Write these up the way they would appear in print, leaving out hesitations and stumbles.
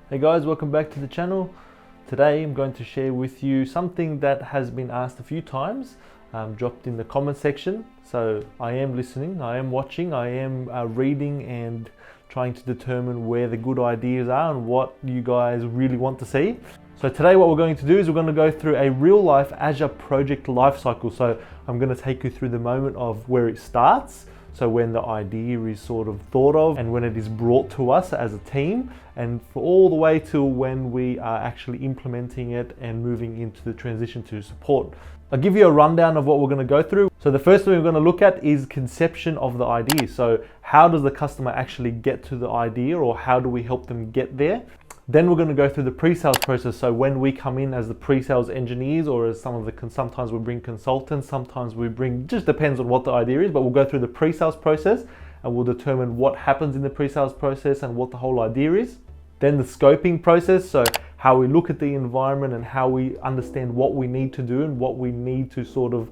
Hey guys, welcome back to the channel. Today I'm going to share with you something that has been asked a few times, dropped in the comment section. So I am listening, I am watching, I am reading and trying to determine where the good ideas are and what you guys really want to see. So today what we're going to do is we're going to go through a real life Azure project lifecycle. So I'm going to take you through the moment of where it starts. So when the idea is sort of thought of and when it is brought to us as a team, and for all the way to when we are actually implementing it and moving into the transition to support. I'll give you a rundown of what we're going to go through. So the first thing we're going to look at is conception of the idea. So how does the customer actually get to the idea, or how do we help them get there? Then we're going to go through the pre-sales process. So when we come in as the pre-sales engineers, or as sometimes we bring consultants, sometimes we bring, just depends on what the idea is, but we'll go through the pre-sales process and we'll determine what happens in the pre-sales process and what the whole idea is. Then the scoping process, so how we look at the environment and how we understand what we need to do and what we need to sort of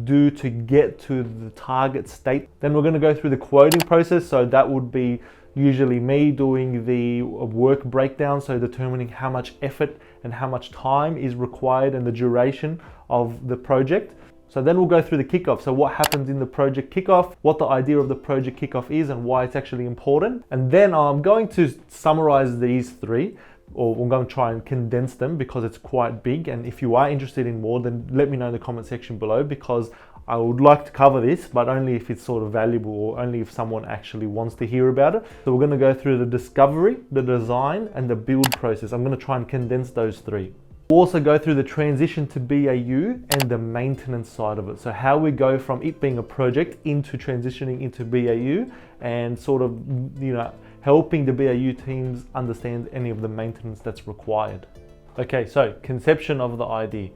do to get to the target state. Then we're going to go through the quoting process. So that would be usually me doing the work breakdown, so determining how much effort and how much time is required and the duration of the project. So then we'll go through the kickoff. So what happens in the project kickoff, what the idea of the project kickoff is and why it's actually important. And then I'm going to summarize these three, or I'm going to try and condense them because it's quite big. And if you are interested in more, then let me know in the comment section below, because I would like to cover this, but only if it's sort of valuable or only if someone actually wants to hear about it. So we're going to go through the discovery, the design, and the build process. I'm going to try and condense those three. We'll also go through the transition to BAU and the maintenance side of it. So how we go from it being a project into transitioning into BAU and sort of, helping the BAU teams understand any of the maintenance that's required. Okay, so conception of the idea.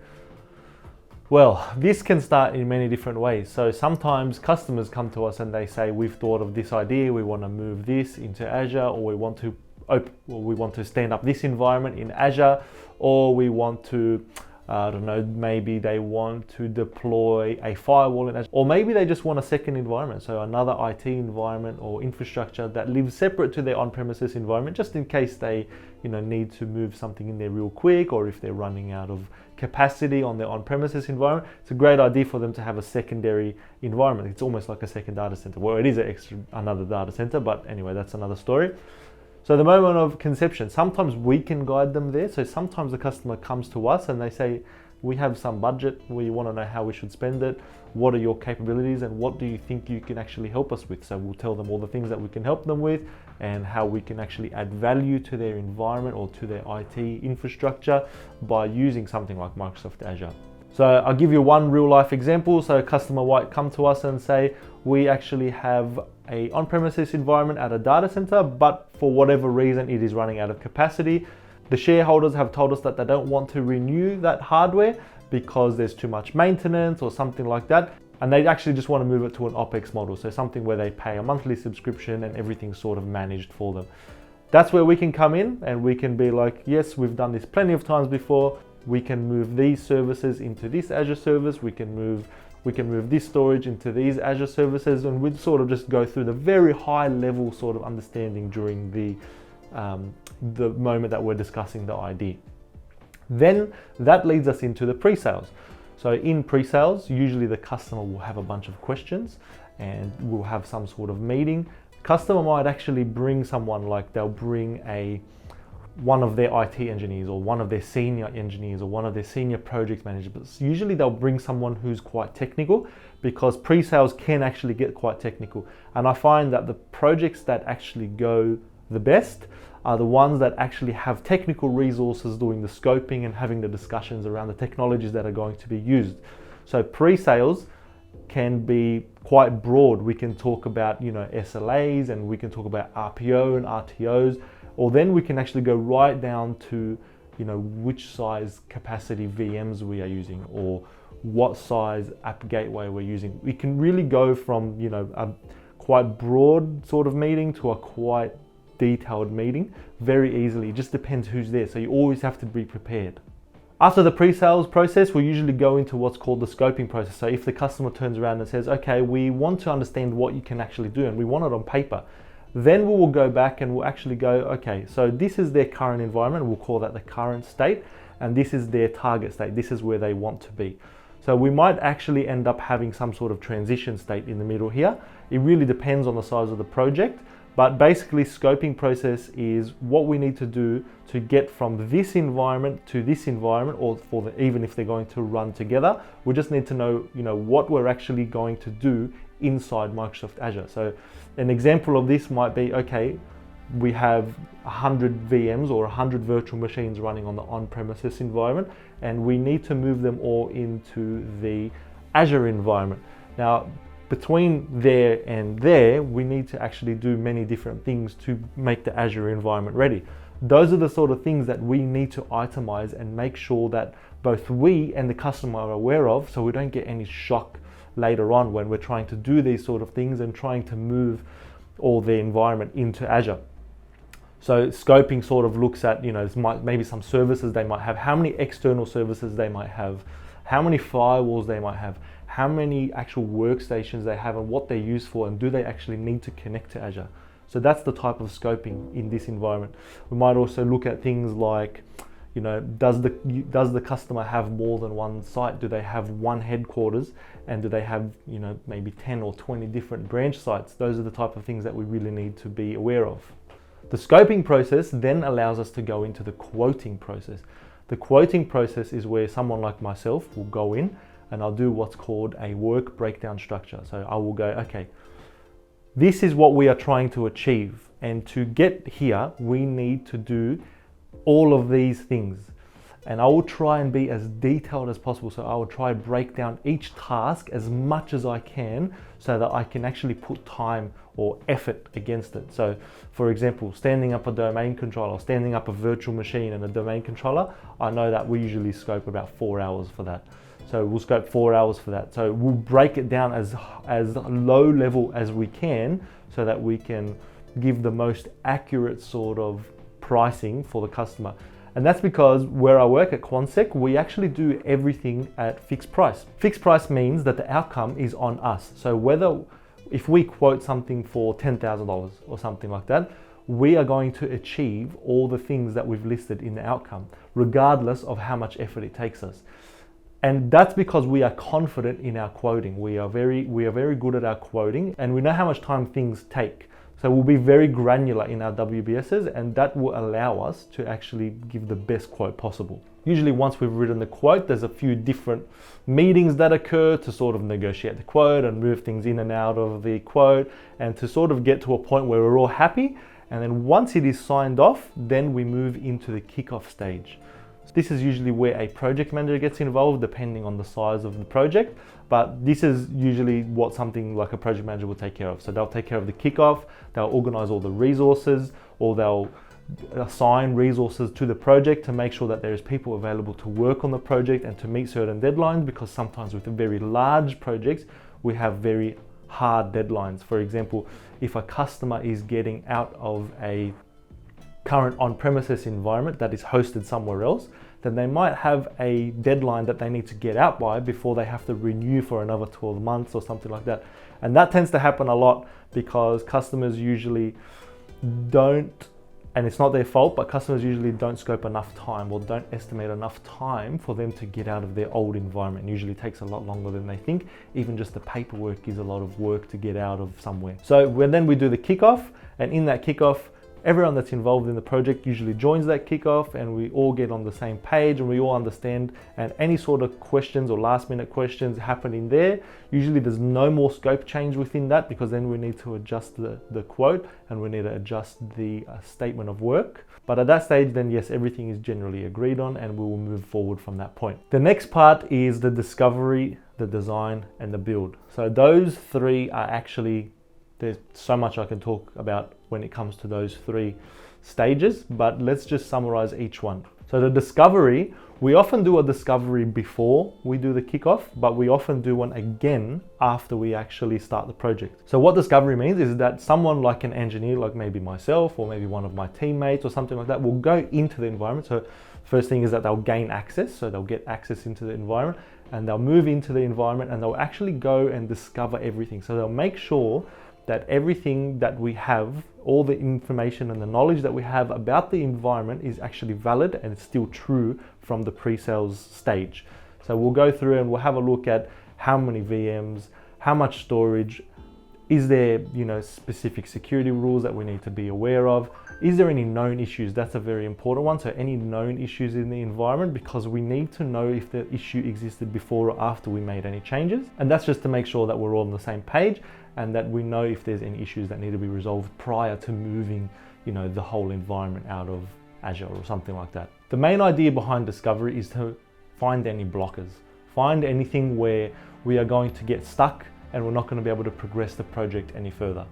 Well, this can start in many different ways. So sometimes customers come to us and they say, we've thought of this idea, we want to move this into Azure, or we want to stand up this environment in Azure, or we want to, maybe they want to deploy a firewall in Azure, or maybe they just want a second environment, so another IT environment or infrastructure that lives separate to their on-premises environment, just in case they need to move something in there real quick, or if they're running out of capacity on their on-premises environment. It's a great idea for them to have a secondary environment. It's almost like a second data center. Well, it is another data center, but anyway, that's another story. So the moment of conception, sometimes we can guide them there. So sometimes the customer comes to us and they say, we have some budget, we want to know how we should spend it. What are your capabilities and what do you think you can actually help us with? So we'll tell them all the things that we can help them with and how we can actually add value to their environment or to their IT infrastructure by using something like Microsoft Azure. So I'll give you one real life example. So a customer might come to us and say, we actually have a on-premises environment at a data center, but for whatever reason, it is running out of capacity. The shareholders have told us that they don't want to renew that hardware because there's too much maintenance or something like that. And they actually just want to move it to an OpEx model. So something where they pay a monthly subscription and everything's sort of managed for them. That's where we can come in and we can be like, yes, we've done this plenty of times before. We can move these services into this Azure service. We can move this storage into these Azure services, and we'd sort of just go through the very high level sort of understanding during the moment that we're discussing the idea. Then that leads us into the pre-sales. So in pre-sales, usually the customer will have a bunch of questions and we'll have some sort of meeting. Customer might actually bring someone, like they'll bring one of their IT engineers or one of their senior engineers or one of their senior project managers. But usually they'll bring someone who's quite technical, because pre-sales can actually get quite technical. And I find that the projects that actually go the best are the ones that actually have technical resources doing the scoping and having the discussions around the technologies that are going to be used. So pre-sales can be quite broad. We can talk about SLAs, and we can talk about RPO and RTOs, or then we can actually go right down to which size capacity VMs we are using, or what size app gateway we're using. We can really go from a quite broad sort of meeting to a quite detailed meeting very easily. It just depends who's there, so you always have to be prepared. After the pre-sales process, we usually go into what's called the scoping process. So if the customer turns around and says, okay, we want to understand what you can actually do and we want it on paper, Then we will go back and we'll actually go, okay, so this is their current environment. We'll call that the current state. And this is their target state. This is where they want to be. So we might actually end up having some sort of transition state in the middle here. It really depends on the size of the project. But basically, scoping process is what we need to do to get from this environment to this environment, or even if they're going to run together, we just need to know, what we're actually going to do inside Microsoft Azure. So an example of this might be, okay, we have 100 VMs or 100 virtual machines running on the on-premises environment, and we need to move them all into the Azure environment. Now, between there and there, we need to actually do many different things to make the Azure environment ready. Those are the sort of things that we need to itemize and make sure that both we and the customer are aware of, so we don't get any shock later on when we're trying to do these sort of things and trying to move all the environment into Azure. So scoping sort of looks at, maybe some services they might have, how many external services they might have, how many firewalls they might have, how many actual workstations they have and what they're used for, and do they actually need to connect to Azure. So that's the type of scoping in this environment. We might also look at things like, does the customer have more than one site? Do they have one headquarters, and do they have maybe 10 or 20 different branch sites? Those are the type of things that we really need to be aware of. The scoping process then allows us to go into the quoting process. The quoting process is where someone like myself will go in and I'll do what's called a work breakdown structure. So I will go, okay, this is what we are trying to achieve. And to get here, we need to do all of these things. And I will try and be as detailed as possible. So I will try and break down each task as much as I can so that I can actually put time or effort against it. So for example, standing up a domain controller, standing up a virtual machine and a domain controller, I know that we usually scope about 4 hours for that. So we'll scope 4 hours for that. So we'll break it down as low level as we can so that we can give the most accurate sort of pricing for the customer. And that's because where I work at Quantsec, we actually do everything at fixed price. Fixed price means that the outcome is on us. So if we quote something for $10,000 or something like that, we are going to achieve all the things that we've listed in the outcome, regardless of how much effort it takes us. And that's because we are confident in our quoting. We are very good at our quoting, and we know how much time things take. So we'll be very granular in our WBSs, and that will allow us to actually give the best quote possible. Usually once we've written the quote, there's a few different meetings that occur to sort of negotiate the quote and move things in and out of the quote, and to sort of get to a point where we're all happy. And then once it is signed off, then we move into the kickoff stage. This is usually where a project manager gets involved, depending on the size of the project. But this is usually what something like a project manager will take care of. So they'll take care of the kickoff, they'll organize all the resources, or they'll assign resources to the project to make sure that there's people available to work on the project and to meet certain deadlines, because sometimes with the very large projects, we have very hard deadlines. For example, if a customer is getting out of a current on-premises environment that is hosted somewhere else, then they might have a deadline that they need to get out by before they have to renew for another 12 months or something like that. And that tends to happen a lot because customers usually don't, and it's not their fault, but customers usually don't scope enough time or don't estimate enough time for them to get out of their old environment. It usually takes a lot longer than they think. Even just the paperwork is a lot of work to get out of somewhere. So then we do the kickoff, and in that kickoff, everyone that's involved in the project usually joins that kickoff, and we all get on the same page and we all understand, and any sort of questions or last minute questions happen in there. Usually there's no more scope change within that, because then we need to adjust the quote and we need to adjust the statement of work. But at that stage, then yes, everything is generally agreed on and we will move forward from that point. The next part is the discovery, the design and the build. So those three are actually, there's so much I can talk about when it comes to those three stages, but let's just summarize each one. So the discovery, we often do a discovery before we do the kickoff, but we often do one again after we actually start the project. So what discovery means is that someone like an engineer, like maybe myself or maybe one of my teammates or something like that, will go into the environment. So first thing is that they'll gain access. So they'll get access into the environment and they'll move into the environment and they'll actually go and discover everything. So they'll make sure that everything that we have, all the information and the knowledge that we have about the environment is actually valid and it's still true from the pre-sales stage. So we'll go through and we'll have a look at how many VMs, how much storage, is there, specific security rules that we need to be aware of? Is there any known issues? That's a very important one. So any known issues in the environment, because we need to know if the issue existed before or after we made any changes. And that's just to make sure that we're all on the same page and that we know if there's any issues that need to be resolved prior to moving, the whole environment out of Azure or something like that. The main idea behind discovery is to find any blockers, find anything where we are going to get stuck and we're not going to be able to progress the project any further.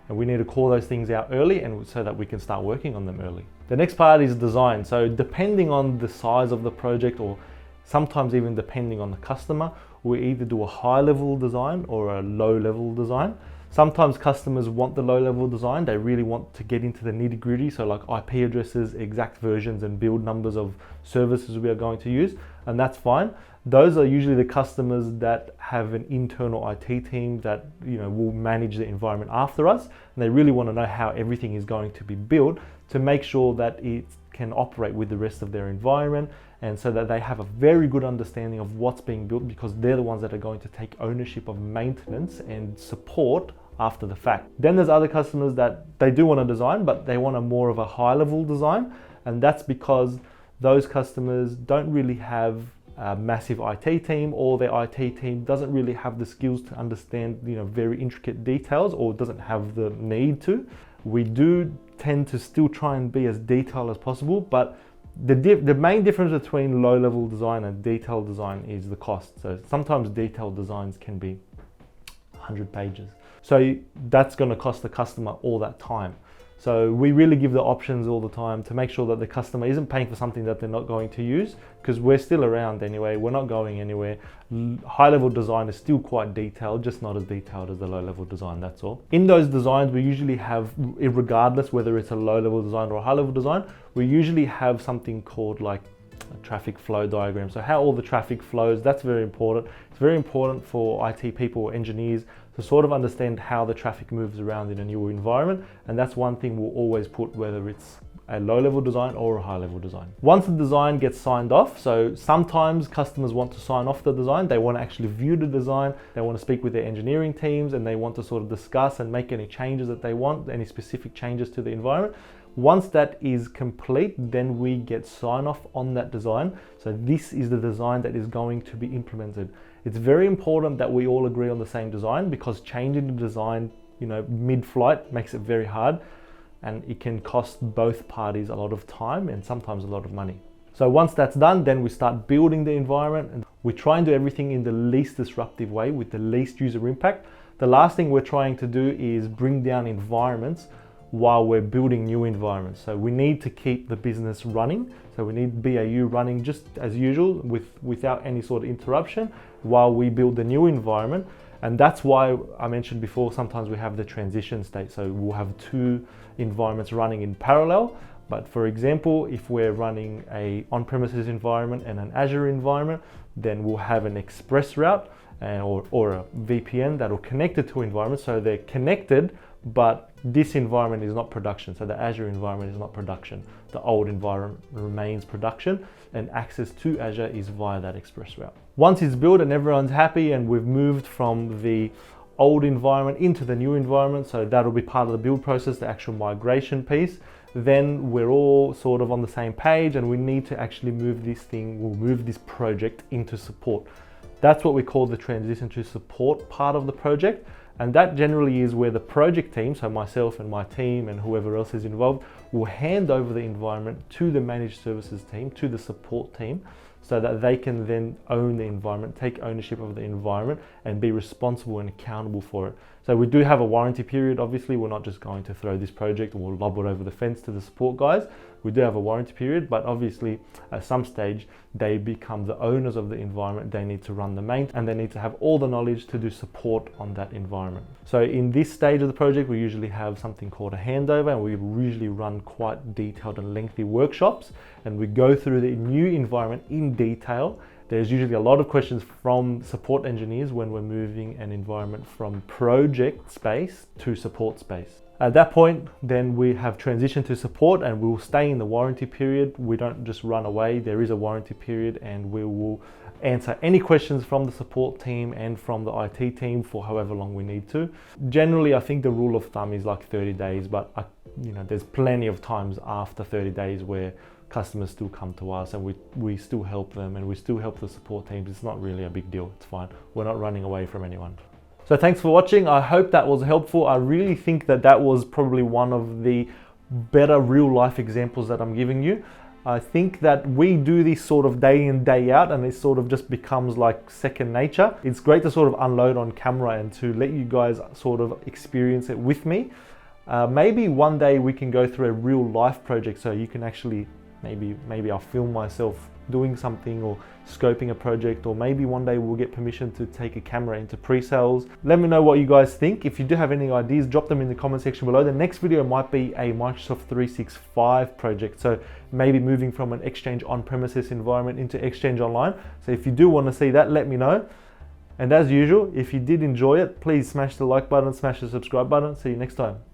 And we need to call those things out early and so that we can start working on them early. The next part is design. So depending on the size of the project, or sometimes even depending on the customer, we either do a high level design or a low level design. Sometimes customers want the low level design. They really want to get into the nitty gritty. So like IP addresses, exact versions and build numbers of services we are going to use. And that's fine. Those are usually the customers that have an internal IT team that will manage the environment after us, and they really want to know how everything is going to be built to make sure that it can operate with the rest of their environment, and so that they have a very good understanding of what's being built, because they're the ones that are going to take ownership of maintenance and support after the fact. Then there's other customers that they do want to design, but they want a more of a high level design, and that's because those customers don't really have a massive IT team, or their IT team doesn't really have the skills to understand very intricate details, or doesn't have the need to. We do tend to still try and be as detailed as possible, but the main difference between low level design and detailed design is the cost. So sometimes detailed designs can be 100 pages. So that's going to cost the customer all that time. So we really give the options all the time to make sure that the customer isn't paying for something that they're not going to use, because we're still around anyway, we're not going anywhere. High level design is still quite detailed, just not as detailed as the low level design, that's all. In those designs, we usually have, regardless whether it's a low level design or a high level design, we usually have something called like a traffic flow diagram. So how all the traffic flows, that's very important. It's very important for IT people or engineers to sort of understand how the traffic moves around in a new environment. And that's one thing we'll always put, whether it's a low level design or a high level design. Once the design gets signed off, so sometimes customers want to sign off the design, they want to actually view the design, they want to speak with their engineering teams, and they want to sort of discuss and make any changes that they want, any specific changes to the environment. Once that is complete, then we get sign off on that design. So this is the design that is going to be implemented. It's very important that we all agree on the same design, because changing the design, mid-flight makes it very hard, and it can cost both parties a lot of time and sometimes a lot of money. So once that's done, then we start building the environment, and we try and do everything in the least disruptive way with the least user impact. The last thing we're trying to do is bring down environments while we're building new environments. So we need to keep the business running. So we need BAU running just as usual without any sort of interruption while we build the new environment. And that's why I mentioned before, sometimes we have the transition state. So we'll have two environments running in parallel. But for example, if we're running a on-premises environment and an Azure environment, then we'll have an express route or a VPN that will connect the two environments. So they're connected, but this environment is not production. So the Azure environment is not production. The old environment remains production, and access to Azure is via that express route. Once it's built and everyone's happy and we've moved from the old environment into the new environment, so that'll be part of the build process, the actual migration piece, then we're all sort of on the same page, and we need to actually move this project into support. That's what we call the transition to support part of the project. And that generally is where the project team, so myself and my team and whoever else is involved, will hand over the environment to the managed services team, to the support team, so that they can then own the environment, take ownership of the environment, and be responsible and accountable for it. So we do have a warranty period. Obviously, we're not just going to throw this project or lob it over the fence to the support guys. We do have a warranty period, but obviously at some stage they become the owners of the environment. They need to run the main, and they need to have all the knowledge to do support on that environment. So in this stage of the project, we usually have something called a handover, and we usually run quite detailed and lengthy workshops, and we go through the new environment in detail there's usually a lot of questions from support engineers when we're moving an environment from project space to support space. At that point, then we have transitioned to support and we'll stay in the warranty period. We don't just run away. There is a warranty period and we will answer any questions from the support team and from the IT team for however long we need to. Generally, I think the rule of thumb is like 30 days, but there's plenty of times after 30 days where customers still come to us and we still help them and we still help the support teams. It's not really a big deal. It's fine. We're not running away from anyone. So thanks for watching. I hope that was helpful. I really think that was probably one of the better real life examples that I'm giving you. I think that we do this sort of day in, day out, and it sort of just becomes like second nature. It's great to sort of unload on camera and to let you guys sort of experience it with me. Maybe one day we can go through a real life project so you can actually, maybe I'll film myself doing something or scoping a project, or maybe one day we'll get permission to take a camera into Presales. Let me know what you guys think. If you do have any ideas, drop them in the comment section below. The next video might be a Microsoft 365 project, so maybe moving from an Exchange on-premises environment into Exchange Online. So if you do want to see that, let me know. And as usual, if you did enjoy it, please smash the like button, smash the subscribe button. See you next time.